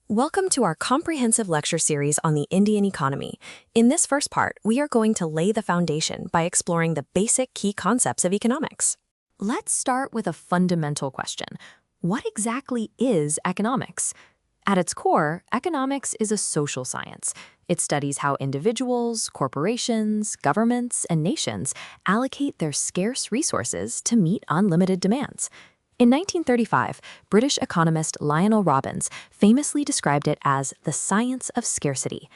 Welcome to our comprehensive lecture series on the Indian economy. In this first part, we are going to lay the foundation by exploring the basic key concepts of economics. Let's start with a fundamental question. What exactly is economics? At its core, economics is a social science. It studies how individuals, corporations, governments, and nations allocate their scarce resources to meet unlimited demands. In 1935, British economist Lionel Robbins famously described it as the science of scarcity.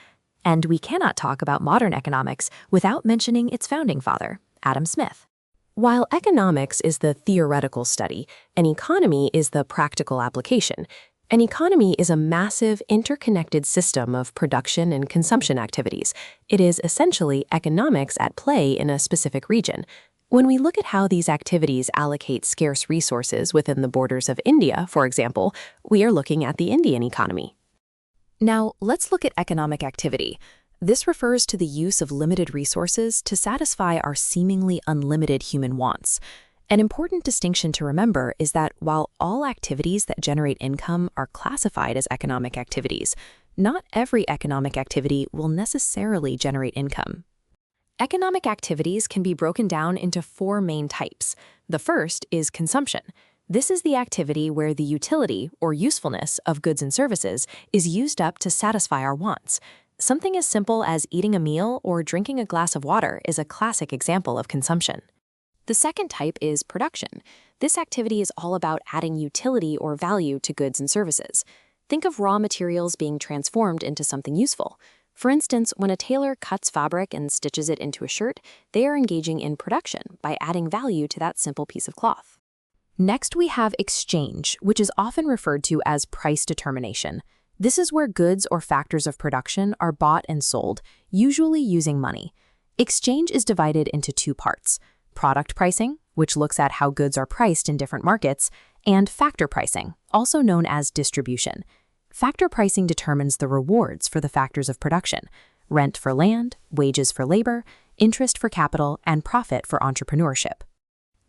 And we cannot talk about modern economics without mentioning its founding father, Adam Smith. While economics is the theoretical study, an economy is the practical application. An economy is a massive, interconnected system of production and consumption activities. It is essentially economics at play in a specific region. When we look at how these activities allocate scarce resources within the borders of India, for example, we are looking at the Indian economy. Now, let's look at economic activity. This refers to the use of limited resources to satisfy our seemingly unlimited human wants. An important distinction to remember is that while all activities that generate income are classified as economic activities, not every economic activity will necessarily generate income. Economic activities can be broken down into four main types. The first is consumption. This is the activity where the utility or usefulness of goods and services is used up to satisfy our wants. Something as simple as eating a meal or drinking a glass of water is a classic example of consumption. The second type is production. This activity is all about adding utility or value to goods and services. Think of raw materials being transformed into something useful. For instance, when a tailor cuts fabric and stitches it into a shirt, they are engaging in production by adding value to that simple piece of cloth. Next, we have exchange, which is often referred to as price determination. This is where goods or factors of production are bought and sold, usually using money. Exchange is divided into two parts: product pricing, which looks at how goods are priced in different markets, and factor pricing, also known as distribution. Factor pricing determines the rewards for the factors of production: rent for land, wages for labor, interest for capital, and profit for entrepreneurship.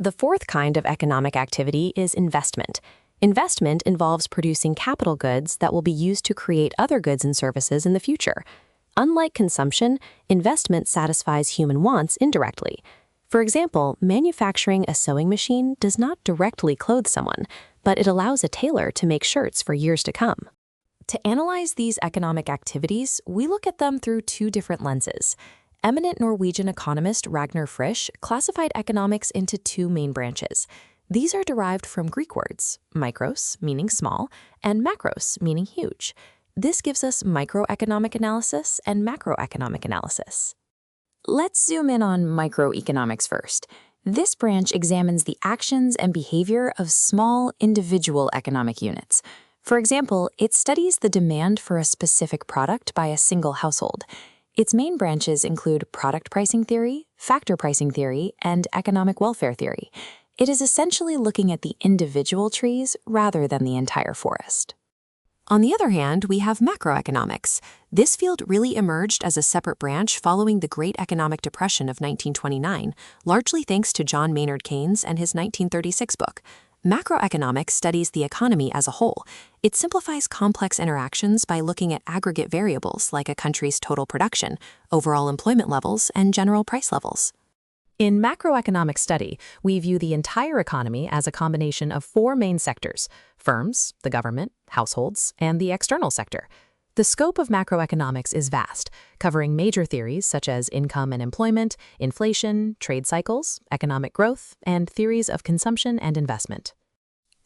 The fourth kind of economic activity is investment. Investment involves producing capital goods that will be used to create other goods and services in the future. Unlike consumption, investment satisfies human wants indirectly. For example, manufacturing a sewing machine does not directly clothe someone, but it allows a tailor to make shirts for years to come. To analyze these economic activities, we look at them through two different lenses. Eminent Norwegian economist Ragnar Frisch classified economics into two main branches. These are derived from Greek words, mikros, meaning small, and macros, meaning huge. This gives us microeconomic analysis and macroeconomic analysis. Let's zoom in on microeconomics first. This branch examines the actions and behavior of small individual economic units. For example, it studies the demand for a specific product by a single household. Its main branches include product pricing theory, factor pricing theory, and economic welfare theory. It is essentially looking at the individual trees rather than the entire forest. On the other hand, we have macroeconomics. This field really emerged as a separate branch following the Great Economic Depression of 1929, largely thanks to John Maynard Keynes and his 1936 book. Macroeconomics studies the economy as a whole. It simplifies complex interactions by looking at aggregate variables like a country's total production, overall employment levels, and general price levels. In macroeconomic study, we view the entire economy as a combination of four main sectors: firms, the government, households, and the external sector. The scope of macroeconomics is vast, covering major theories such as income and employment, inflation, trade cycles, economic growth, and theories of consumption and investment.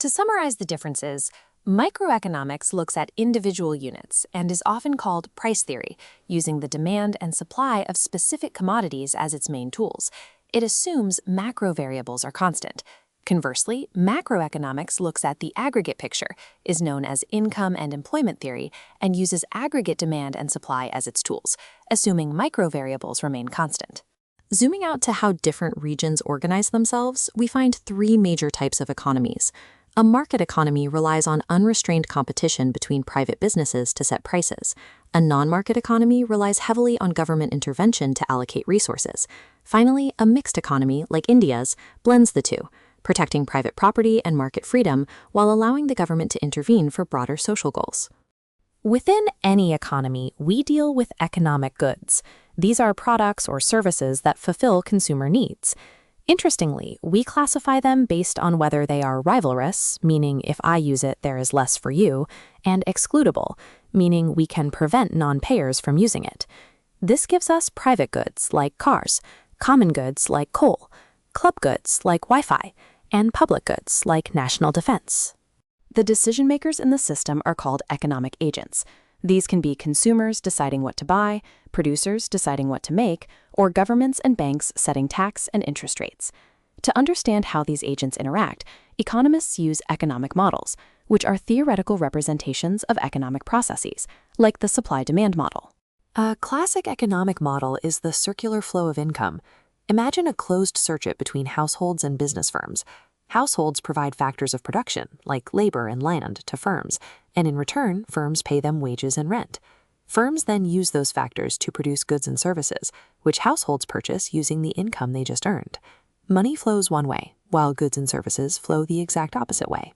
To summarize the differences, microeconomics looks at individual units and is often called price theory, using the demand and supply of specific commodities as its main tools. It assumes macro variables are constant. Conversely, macroeconomics looks at the aggregate picture, is known as income and employment theory, and uses aggregate demand and supply as its tools, assuming micro variables remain constant. Zooming out to how different regions organize themselves, we find three major types of economies. A market economy relies on unrestrained competition between private businesses to set prices. A non-market economy relies heavily on government intervention to allocate resources. Finally, a mixed economy, like India's, blends the two, protecting private property and market freedom while allowing the government to intervene for broader social goals. Within any economy, we deal with economic goods. These are products or services that fulfill consumer needs. Interestingly, we classify them based on whether they are rivalrous, meaning if I use it, there is less for you, and excludable, meaning we can prevent non-payers from using it. This gives us private goods like cars, common goods like coal, club goods like Wi-Fi, and public goods like national defense. The decision makers in the system are called economic agents. These can be consumers deciding what to buy, producers deciding what to make, or governments and banks setting tax and interest rates. To understand how these agents interact, economists use economic models, which are theoretical representations of economic processes, like the supply-demand model. A classic economic model is the circular flow of income. Imagine a closed circuit between households and business firms. Households provide factors of production, like labor and land, to firms, and in return, firms pay them wages and rent. Firms then use those factors to produce goods and services, which households purchase using the income they just earned. Money flows one way, while goods and services flow the exact opposite way.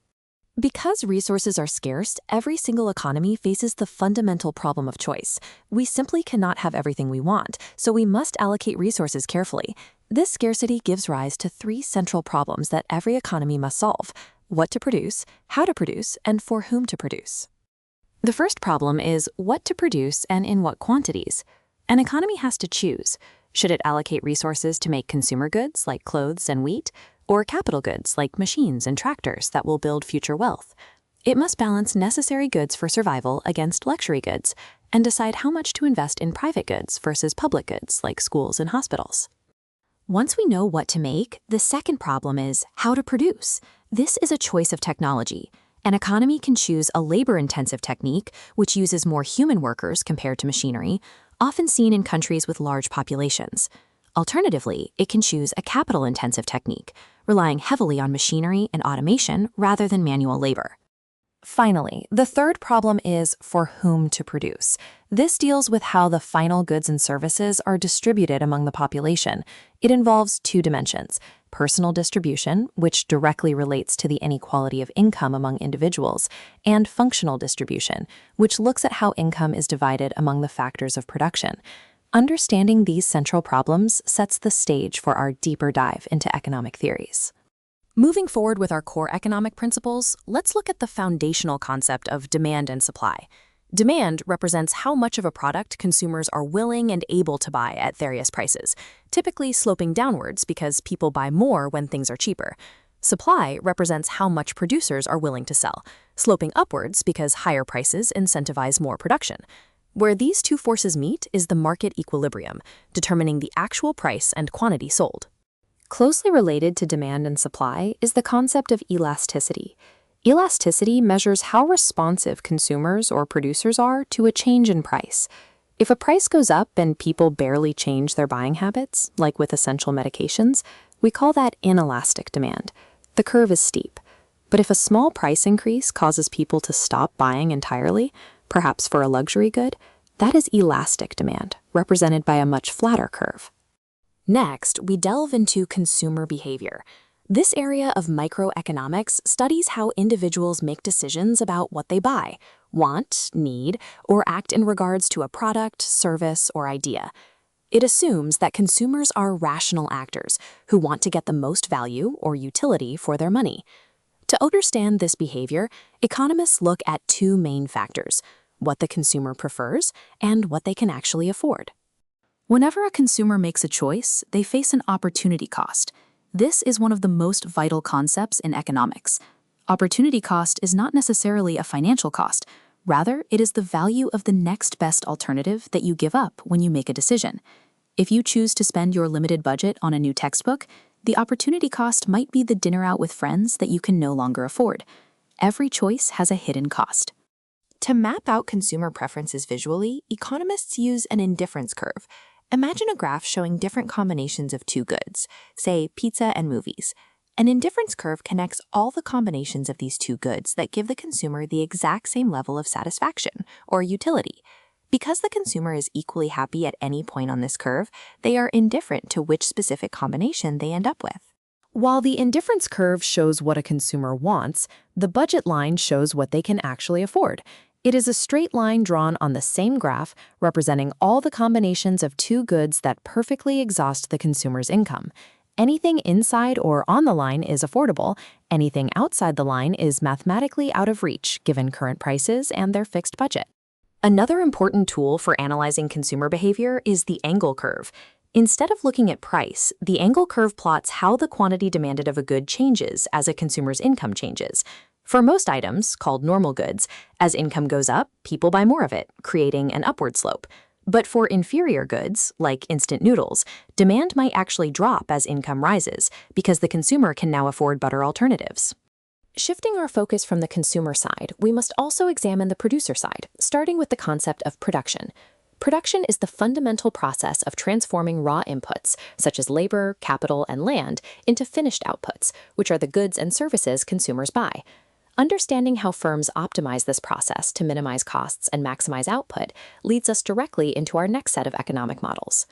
Because resources are scarce, every single economy faces the fundamental problem of choice. We simply cannot have everything we want, so we must allocate resources carefully. This scarcity gives rise to three central problems that every economy must solve: what to produce, how to produce, and for whom to produce. The first problem is what to produce and in what quantities. An economy has to choose. Should it allocate resources to make consumer goods like clothes and wheat, or capital goods like machines and tractors that will build future wealth? It must balance necessary goods for survival against luxury goods and decide how much to invest in private goods versus public goods like schools and hospitals. Once we know what to make, the second problem is how to produce. This is a choice of technology. An economy can choose a labor-intensive technique, which uses more human workers compared to machinery, often seen in countries with large populations. Alternatively, it can choose a capital-intensive technique, relying heavily on machinery and automation rather than manual labor. Finally, the third problem is for whom to produce. This deals with how the final goods and services are distributed among the population. It involves two dimensions: personal distribution, which directly relates to the inequality of income among individuals, and functional distribution, which looks at how income is divided among the factors of production. Understanding these central problems sets the stage for our deeper dive into economic theories. Moving forward with our core economic principles, let's look at the foundational concept of demand and supply. Demand represents how much of a product consumers are willing and able to buy at various prices, typically sloping downwards because people buy more when things are cheaper. Supply represents how much producers are willing to sell, sloping upwards because higher prices incentivize more production. Where these two forces meet is the market equilibrium, determining the actual price and quantity sold. Closely related to demand and supply is the concept of elasticity. Elasticity measures how responsive consumers or producers are to a change in price. If a price goes up and people barely change their buying habits, like with essential medications, we call that inelastic demand. The curve is steep. But if a small price increase causes people to stop buying entirely, perhaps for a luxury good, that is elastic demand, represented by a much flatter curve. Next, we delve into consumer behavior. This area of microeconomics studies how individuals make decisions about what they buy, want, need, or act in regards to a product, service, or idea. It assumes that consumers are rational actors who want to get the most value or utility for their money. To understand this behavior, economists look at two main factors: what the consumer prefers and what they can actually afford. Whenever a consumer makes a choice, they face an opportunity cost. This is one of the most vital concepts in economics. Opportunity cost is not necessarily a financial cost. Rather, it is the value of the next best alternative that you give up when you make a decision. If you choose to spend your limited budget on a new textbook, the opportunity cost might be the dinner out with friends that you can no longer afford. Every choice has a hidden cost. To map out consumer preferences visually, economists use an indifference curve. Imagine a graph showing different combinations of two goods, say pizza and movies. An indifference curve connects all the combinations of these two goods that give the consumer the exact same level of satisfaction or utility. Because the consumer is equally happy at any point on this curve, they are indifferent to which specific combination they end up with. While the indifference curve shows what a consumer wants, the budget line shows what they can actually afford. It is a straight line drawn on the same graph, representing all the combinations of two goods that perfectly exhaust the consumer's income. Anything inside or on the line is affordable. Anything outside the line is mathematically out of reach, given current prices and their fixed budget. Another important tool for analyzing consumer behavior is the angle curve. Instead of looking at price, the angle curve plots how the quantity demanded of a good changes as a consumer's income changes. For most items, called normal goods, as income goes up, people buy more of it, creating an upward slope. But for inferior goods, like instant noodles, demand might actually drop as income rises, because the consumer can now afford better alternatives. Shifting our focus from the consumer side, we must also examine the producer side, starting with the concept of production. Production is the fundamental process of transforming raw inputs, such as labor, capital, and land, into finished outputs, which are the goods and services consumers buy. Understanding how firms optimize this process to minimize costs and maximize output leads us directly into our next set of economic models.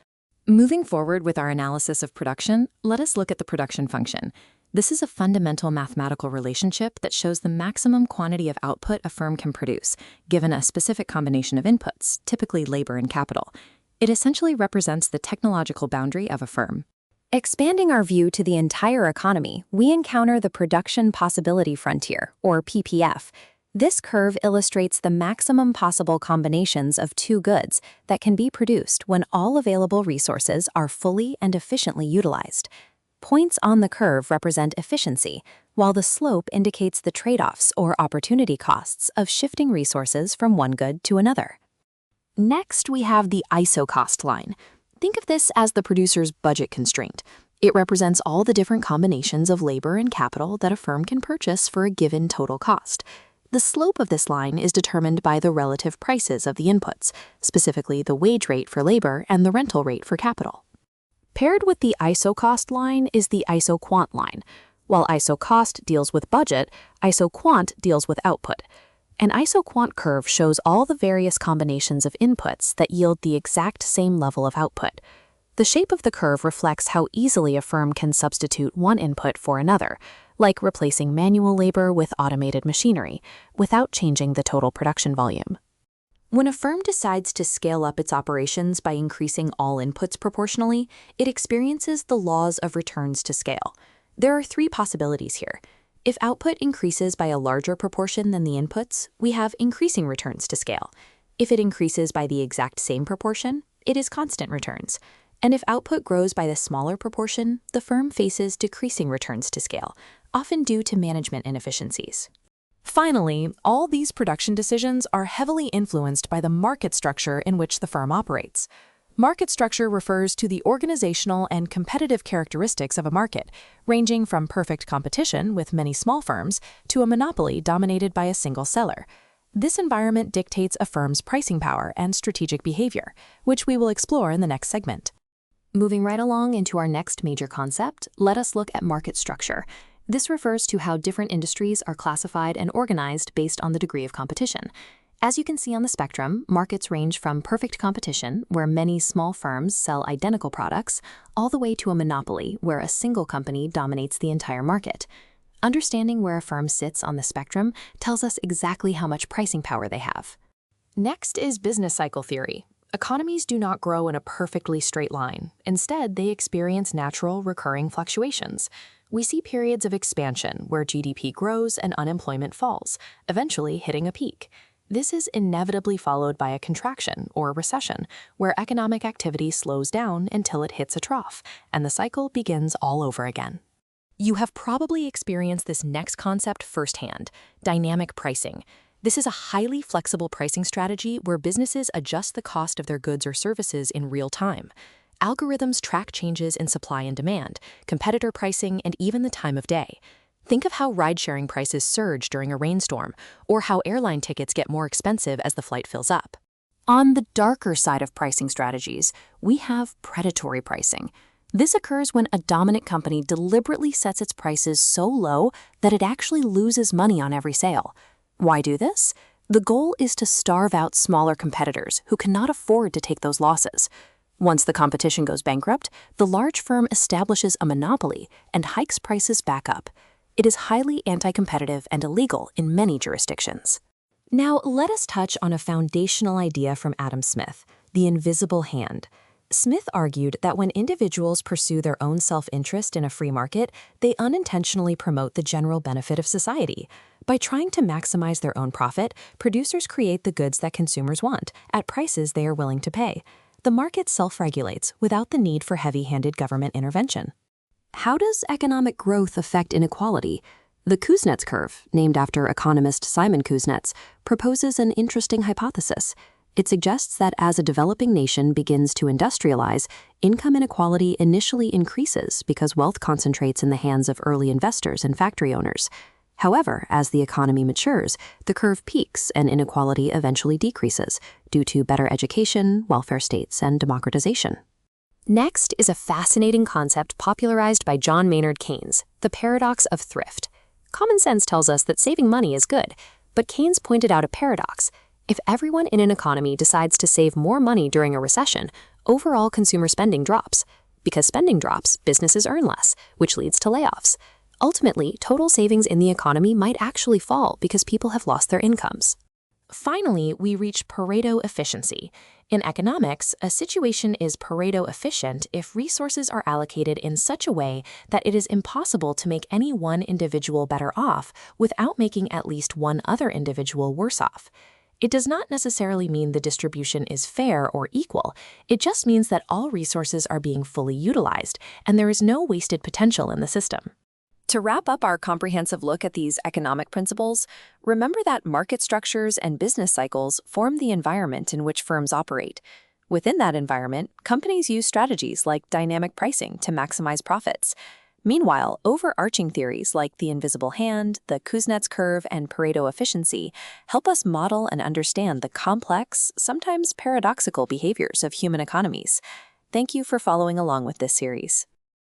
Moving forward with our analysis of production, let us look at the production function. This is a fundamental mathematical relationship that shows the maximum quantity of output a firm can produce, given a specific combination of inputs, typically labor and capital. It essentially represents the technological boundary of a firm. Expanding our view to the entire economy, we encounter the production possibility frontier, or PPF. This curve illustrates the maximum possible combinations of two goods that can be produced when all available resources are fully and efficiently utilized. Points on the curve represent efficiency, while the slope indicates the trade-offs or opportunity costs of shifting resources from one good to another. Next, we have the ISO cost line. Think of this as the producer's budget constraint. It represents all the different combinations of labor and capital that a firm can purchase for a given total cost. The slope of this line is determined by the relative prices of the inputs, specifically the wage rate for labor and the rental rate for capital. Paired with the ISO cost line is the ISO quant line. While ISO cost deals with budget, ISO quant deals with output. An ISO quant curve shows all the various combinations of inputs that yield the exact same level of output. The shape of the curve reflects how easily a firm can substitute one input for another, like replacing manual labor with automated machinery, without changing the total production volume. When a firm decides to scale up its operations by increasing all inputs proportionally, it experiences the laws of returns to scale. There are three possibilities here. If output increases by a larger proportion than the inputs, we have increasing returns to scale. If it increases by the exact same proportion, it is constant returns. And if output grows by the smaller proportion, the firm faces decreasing returns to scale, often due to management inefficiencies. Finally, all these production decisions are heavily influenced by the market structure in which the firm operates. Market structure refers to the organizational and competitive characteristics of a market, ranging from perfect competition with many small firms to a monopoly dominated by a single seller. This environment dictates a firm's pricing power and strategic behavior, which we will explore in the next segment. Moving right along into our next major concept, let us look at market structure. This refers to how different industries are classified and organized based on the degree of competition. As you can see on the spectrum, markets range from perfect competition, where many small firms sell identical products, all the way to a monopoly, where a single company dominates the entire market. Understanding where a firm sits on the spectrum tells us exactly how much pricing power they have. Next is business cycle theory. Economies do not grow in a perfectly straight line. Instead, they experience natural, recurring fluctuations. We see periods of expansion where GDP grows and unemployment falls, eventually hitting a peak. This is inevitably followed by a contraction or recession, where economic activity slows down until it hits a trough, and the cycle begins all over again. You have probably experienced this next concept firsthand: dynamic pricing. This is a highly flexible pricing strategy where businesses adjust the cost of their goods or services in real time. Algorithms track changes in supply and demand, competitor pricing, and even the time of day. Think of how ride-sharing prices surge during a rainstorm, or how airline tickets get more expensive as the flight fills up. On the darker side of pricing strategies, we have predatory pricing. This occurs when a dominant company deliberately sets its prices so low that it actually loses money on every sale. Why do this? The goal is to starve out smaller competitors who cannot afford to take those losses. Once the competition goes bankrupt, the large firm establishes a monopoly and hikes prices back up. It is highly anti-competitive and illegal in many jurisdictions. Now, let us touch on a foundational idea from Adam Smith, the invisible hand. Smith argued that when individuals pursue their own self-interest in a free market, they unintentionally promote the general benefit of society. By trying to maximize their own profit, producers create the goods that consumers want, at prices they are willing to pay. The market self-regulates without the need for heavy-handed government intervention. How does economic growth affect inequality? The Kuznets curve, named after economist Simon Kuznets, proposes an interesting hypothesis. It suggests that as a developing nation begins to industrialize, income inequality initially increases because wealth concentrates in the hands of early investors and factory owners. However, as the economy matures, the curve peaks and inequality eventually decreases due to better education, welfare states, and democratization. Next is a fascinating concept popularized by John Maynard Keynes, the paradox of thrift. Common sense tells us that saving money is good, but Keynes pointed out a paradox. If everyone in an economy decides to save more money during a recession, overall consumer spending drops. Because spending drops, businesses earn less, which leads to layoffs. Ultimately, total savings in the economy might actually fall because people have lost their incomes. Finally, we reach Pareto efficiency. In economics, a situation is Pareto efficient if resources are allocated in such a way that it is impossible to make any one individual better off without making at least one other individual worse off. It does not necessarily mean the distribution is fair or equal. It just means that all resources are being fully utilized, and there is no wasted potential in the system. To wrap up our comprehensive look at these economic principles, remember that market structures and business cycles form the environment in which firms operate. Within that environment, companies use strategies like dynamic pricing to maximize profits. Meanwhile, overarching theories like the invisible hand, the Kuznets curve, and Pareto efficiency help us model and understand the complex, sometimes paradoxical behaviors of human economies. Thank you for following along with this series.